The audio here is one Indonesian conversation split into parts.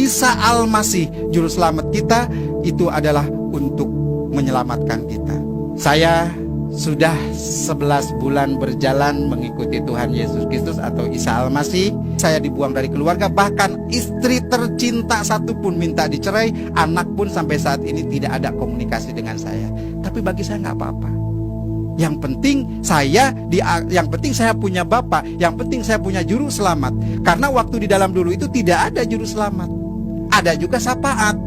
Isa Al-Masih, juru selamat kita, itu adalah untuk menyelamatkan kita. Saya sudah 11 bulan berjalan mengikuti Tuhan Yesus Kristus atau Isa Al-Masih. Saya dibuang dari keluarga, bahkan istri tercinta satu pun minta dicerai, anak pun sampai saat ini tidak ada komunikasi dengan saya. Tapi bagi saya nggak apa-apa. Yang penting saya punya Bapa, yang penting saya punya juru selamat. Karena waktu di dalam dulu itu tidak ada juru selamat. Ada juga syafaat.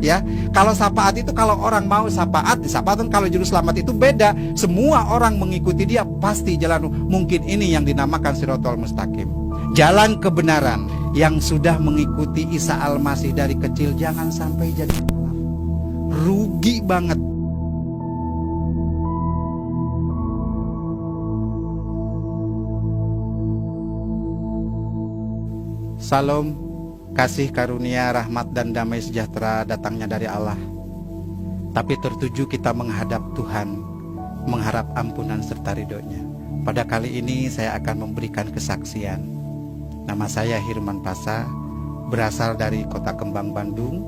Ya, kalau syafaat itu kalau orang mau syafaat, disyafaatkan. Kalau juru selamat itu beda. Semua orang mengikuti dia pasti jalan. Mungkin ini yang dinamakan Shirathul Mustaqim, jalan kebenaran. Yang sudah mengikuti Isa Al-Masih dari kecil, jangan sampai jadi malam. Rugi banget. Salam, kasih karunia, rahmat dan damai sejahtera datangnya dari Allah. Tapi tertuju kita menghadap Tuhan, mengharap ampunan serta ridhonya. Pada kali ini saya akan memberikan kesaksian. Nama saya Hirman Pasa, berasal dari Kota Kembang, Bandung.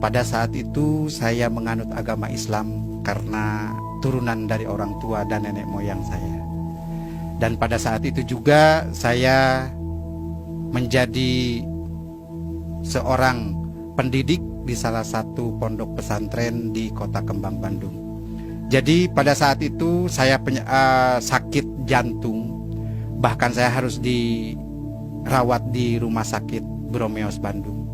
Pada saat itu saya menganut agama Islam karena turunan dari orang tua dan nenek moyang saya. Dan pada saat itu juga saya menjadi seorang pendidik di salah satu pondok pesantren di Kota Kembang, Bandung. Jadi pada saat itu saya sakit jantung. Bahkan saya harus dirawat di rumah sakit Bromeos, Bandung.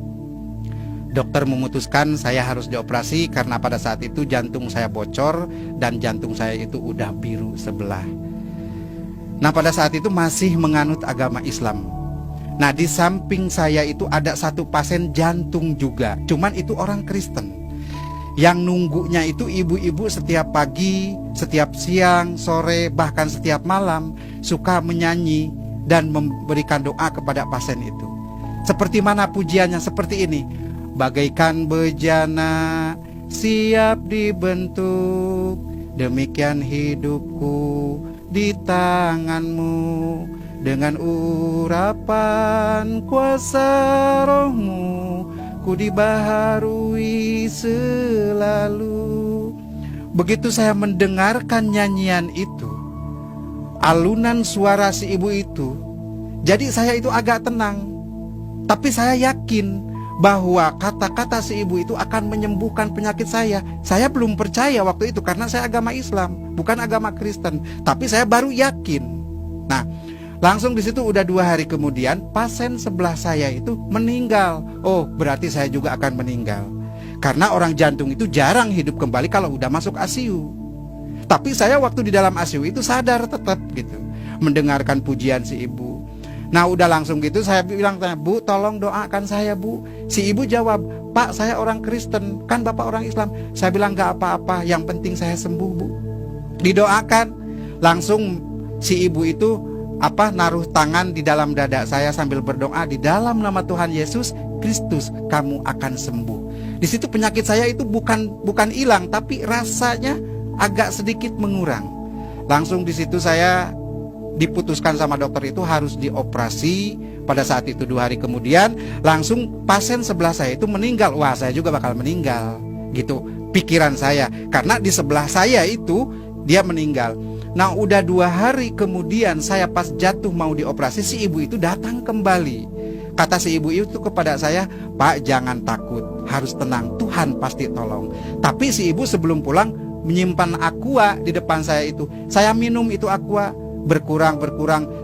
Dokter memutuskan saya harus dioperasi karena pada saat itu jantung saya bocor dan jantung saya itu udah biru sebelah. Nah, pada saat itu masih menganut agama Islam. Nah, di samping saya itu ada satu pasien jantung juga, cuman itu orang Kristen. Yang nunggunya itu ibu-ibu setiap pagi, setiap siang, sore, bahkan setiap malam suka menyanyi dan memberikan doa kepada pasien itu. Seperti mana pujiannya? Seperti ini. Bagaikan bejana siap dibentuk, demikian hidupku di tanganmu. Dengan urapan kuasa rohmu, ku dibaharui selalu. Begitu saya mendengarkan nyanyian itu, alunan suara si ibu itu, jadi saya itu agak tenang. Tapi saya yakin bahwa kata-kata si ibu itu akan menyembuhkan penyakit saya. Saya belum percaya waktu itu karena saya agama Islam, bukan agama Kristen. Tapi saya baru yakin. Nah, langsung di situ udah 2 hari kemudian pasien sebelah saya itu meninggal. Oh, berarti saya juga akan meninggal. Karena orang jantung itu jarang hidup kembali kalau udah masuk ICU. Tapi saya waktu di dalam ICU itu sadar tetap gitu, mendengarkan pujian si ibu. Nah, udah langsung gitu saya bilang, "Bu, tolong doakan saya, Bu." Si ibu jawab, "Pak, saya orang Kristen, kan Bapak orang Islam." Saya bilang, "Gak apa-apa, yang penting saya sembuh, Bu." Didoakan. Langsung si ibu itu naruh tangan di dalam dada saya sambil berdoa, "Di dalam nama Tuhan Yesus Kristus kamu akan sembuh." Di situ penyakit saya itu bukan hilang, tapi rasanya agak sedikit mengurang. Langsung di situ saya diputuskan sama dokter itu harus dioperasi. Pada saat itu 2 hari kemudian langsung pasien sebelah saya itu meninggal. Wah, saya juga bakal meninggal gitu pikiran saya, karena di sebelah saya itu dia meninggal. Nah, udah 2 hari kemudian saya pas jatuh mau dioperasi, si ibu itu datang kembali. Kata si ibu itu kepada saya, "Pak, jangan takut, harus tenang, Tuhan pasti tolong." Tapi si ibu sebelum pulang menyimpan aqua di depan saya itu. Saya minum itu aqua, berkurang,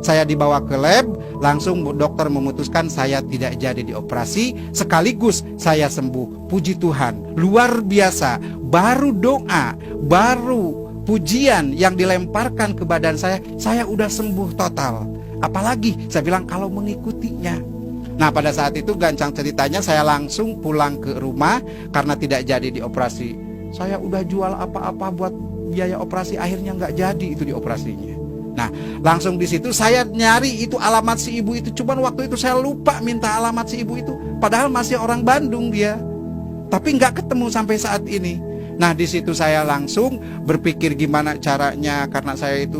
saya dibawa ke lab. Langsung dokter memutuskan saya tidak jadi dioperasi, sekaligus saya sembuh. Puji Tuhan, luar biasa. Baru doa, baru pujian yang dilemparkan ke badan saya udah sembuh total. Apalagi saya bilang kalau mengikutinya. Nah, pada saat itu gancang ceritanya saya langsung pulang ke rumah karena tidak jadi dioperasi. Saya udah jual apa-apa buat biaya operasi, akhirnya nggak jadi itu dioperasinya. Nah, langsung di situ saya nyari itu alamat si ibu itu. Cuman waktu itu saya lupa minta alamat si ibu itu. Padahal masih orang Bandung dia. Tapi nggak ketemu sampai saat ini. Nah, di situ saya langsung berpikir gimana caranya, karena saya itu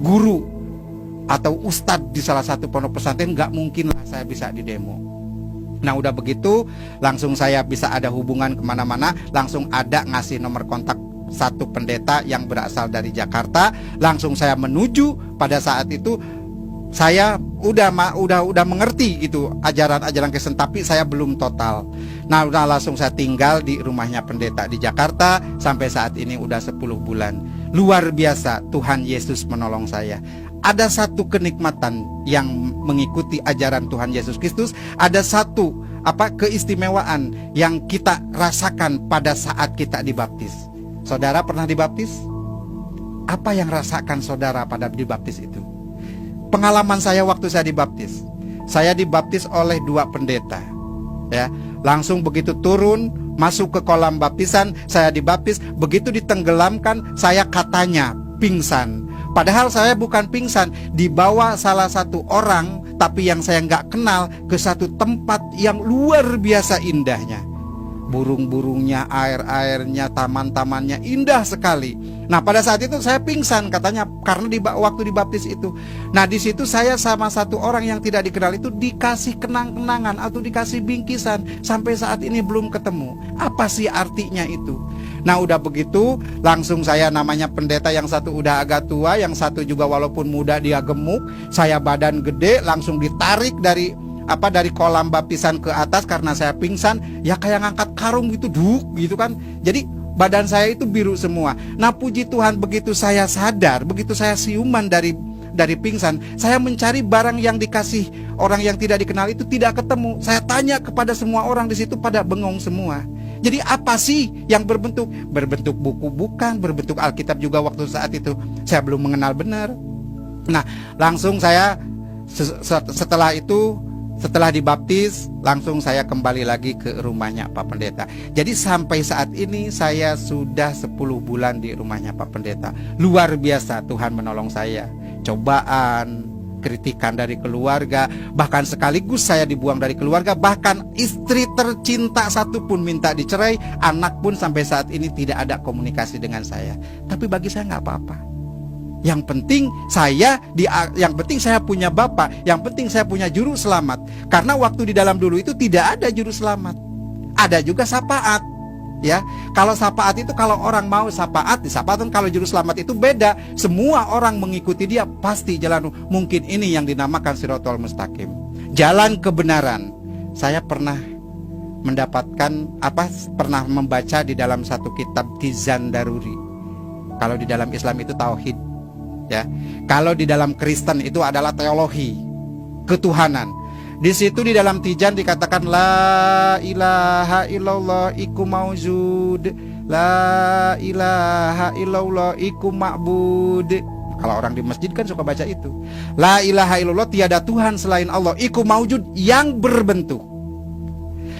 guru atau ustadz di salah satu pondok pesantren, nggak mungkin lah saya bisa di demo. Nah udah begitu langsung saya bisa ada hubungan kemana-mana, langsung ada ngasih nomor kontak satu pendeta yang berasal dari Jakarta. Langsung saya menuju. Pada saat itu saya udah mengerti itu ajaran-ajaran Kristen, tapi saya belum total. Nah udah langsung saya tinggal di rumahnya pendeta di Jakarta. Sampai saat ini udah 10 bulan. Luar biasa, Tuhan Yesus menolong saya. Ada satu kenikmatan yang mengikuti ajaran Tuhan Yesus Kristus. Ada satu keistimewaan yang kita rasakan pada saat kita dibaptis. Saudara pernah dibaptis? Apa yang rasakan saudara pada dibaptis itu? Pengalaman saya waktu saya dibaptis. Saya dibaptis oleh 2 pendeta. Ya, langsung begitu turun masuk ke kolam baptisan, saya dibaptis. Begitu ditenggelamkan, saya katanya pingsan. Padahal saya bukan pingsan, dibawa salah satu orang, tapi yang saya nggak kenal, ke satu tempat yang luar biasa indahnya. Burung-burungnya, air-airnya, taman-tamannya indah sekali. Nah pada saat itu saya pingsan katanya karena waktu dibaptis itu. Nah di situ saya sama satu orang yang tidak dikenal itu dikasih kenang-kenangan atau dikasih bingkisan. Sampai saat ini belum ketemu. Apa sih artinya itu? Nah udah begitu langsung saya, namanya pendeta yang satu udah agak tua, yang satu juga walaupun muda dia gemuk. Saya badan gede, langsung ditarik dari kolam baptisan ke atas karena saya pingsan. Ya kayak ngangkat karung gitu, gitu kan. Jadi badan saya itu biru semua. Nah puji Tuhan begitu saya sadar, begitu saya siuman dari pingsan, saya mencari barang yang dikasih orang yang tidak dikenal itu tidak ketemu. Saya tanya kepada semua orang di situ, pada bengong semua. Jadi apa sih yang berbentuk buku bukan, berbentuk Alkitab juga waktu saat itu saya belum mengenal benar. Nah langsung saya setelah dibaptis, langsung saya kembali lagi ke rumahnya Pak Pendeta. Jadi sampai saat ini saya sudah 10 bulan di rumahnya Pak Pendeta. Luar biasa Tuhan menolong saya. Cobaan, kritikan dari keluarga, bahkan sekaligus saya dibuang dari keluarga. Bahkan istri tercinta satu pun minta dicerai. Anak pun sampai saat ini tidak ada komunikasi dengan saya. Tapi bagi saya nggak apa-apa. Yang penting saya punya Bapa, yang penting saya punya juru selamat. Karena waktu di dalam dulu itu tidak ada juru selamat. Ada juga syafaat. Ya, kalau syafaat itu kalau orang mau syafaat, kalau juru selamat itu beda. Semua orang mengikuti dia pasti jalan. Mungkin ini yang dinamakan Shirathul Mustaqim, jalan kebenaran. Saya pernah pernah membaca di dalam satu kitab Tizan Daruri. Kalau di dalam Islam itu tauhid. Ya, kalau di dalam Kristen itu adalah teologi ketuhanan. Di situ di dalam Tijan dikatakan la ilaha illallah iku maujud, la ilaha illallah iku ma'bud. Kalau orang di masjid kan suka baca itu. La ilaha illallah, tiada Tuhan selain Allah, iku maujud, yang berbentuk.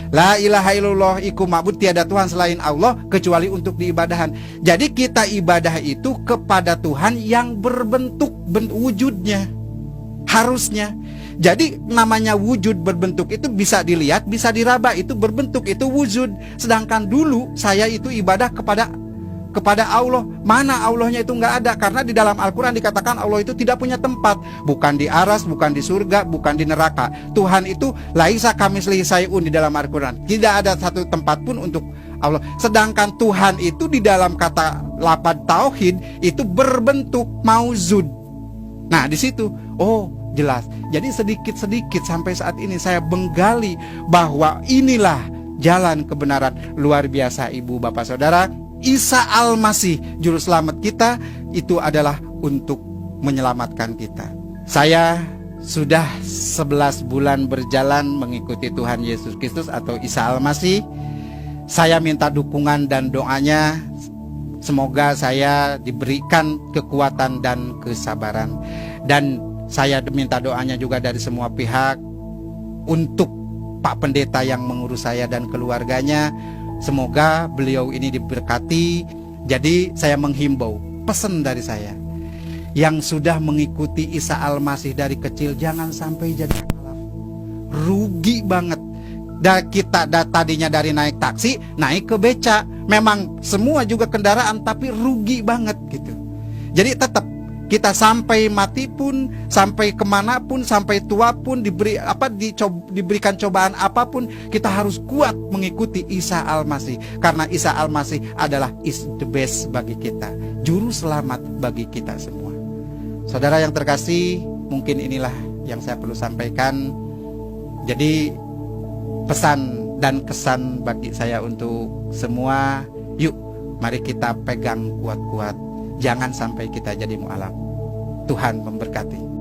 La ilaha illallah iku ma'bud, tiada Tuhan selain Allah kecuali untuk diibadahan. Jadi kita ibadah itu kepada Tuhan yang berbentuk, wujudnya harusnya. Jadi namanya wujud berbentuk itu bisa dilihat, bisa diraba, itu berbentuk, itu wujud. Sedangkan dulu saya itu ibadah kepada Allah. Mana Allahnya itu nggak ada. Karena di dalam Al-Quran dikatakan Allah itu tidak punya tempat. Bukan di aras, bukan di surga, bukan di neraka. Tuhan itu laisa kamitslihi syai'un di dalam Al-Quran. Tidak ada satu tempat pun untuk Allah. Sedangkan Tuhan itu di dalam kata lafaz tauhid itu berbentuk mauzud. Nah di situ jelas. Jadi sedikit-sedikit sampai saat ini saya menggali bahwa inilah jalan kebenaran. Luar biasa Ibu Bapak Saudara. Isa Al-Masih juru selamat kita itu adalah untuk menyelamatkan kita. Saya sudah 11 bulan berjalan mengikuti Tuhan Yesus Kristus atau Isa Al-Masih. Saya minta dukungan dan doanya. Semoga saya diberikan kekuatan dan kesabaran. Dan saya minta doanya juga dari semua pihak untuk Pak Pendeta yang mengurus saya dan keluarganya. Semoga beliau ini diberkati. Jadi saya menghimbau, pesan dari saya, yang sudah mengikuti Isa Al-Masih dari kecil jangan sampai jadi khalaf. Rugi banget. Kita tadinya dari naik taksi naik ke beca. Memang semua juga kendaraan, tapi rugi banget gitu. Jadi tetap Kita sampai mati pun, sampai kemanapun, sampai tua pun, diberikan cobaan apapun, kita harus kuat mengikuti Isa Al-Masih. Karena Isa Al-Masih adalah is the best bagi kita, juru selamat bagi kita semua. Saudara yang terkasih, mungkin inilah yang saya perlu sampaikan. Jadi pesan dan kesan bagi saya untuk semua, yuk mari kita pegang kuat-kuat. Jangan sampai kita jadi mu'alaf. Tuhan memberkati.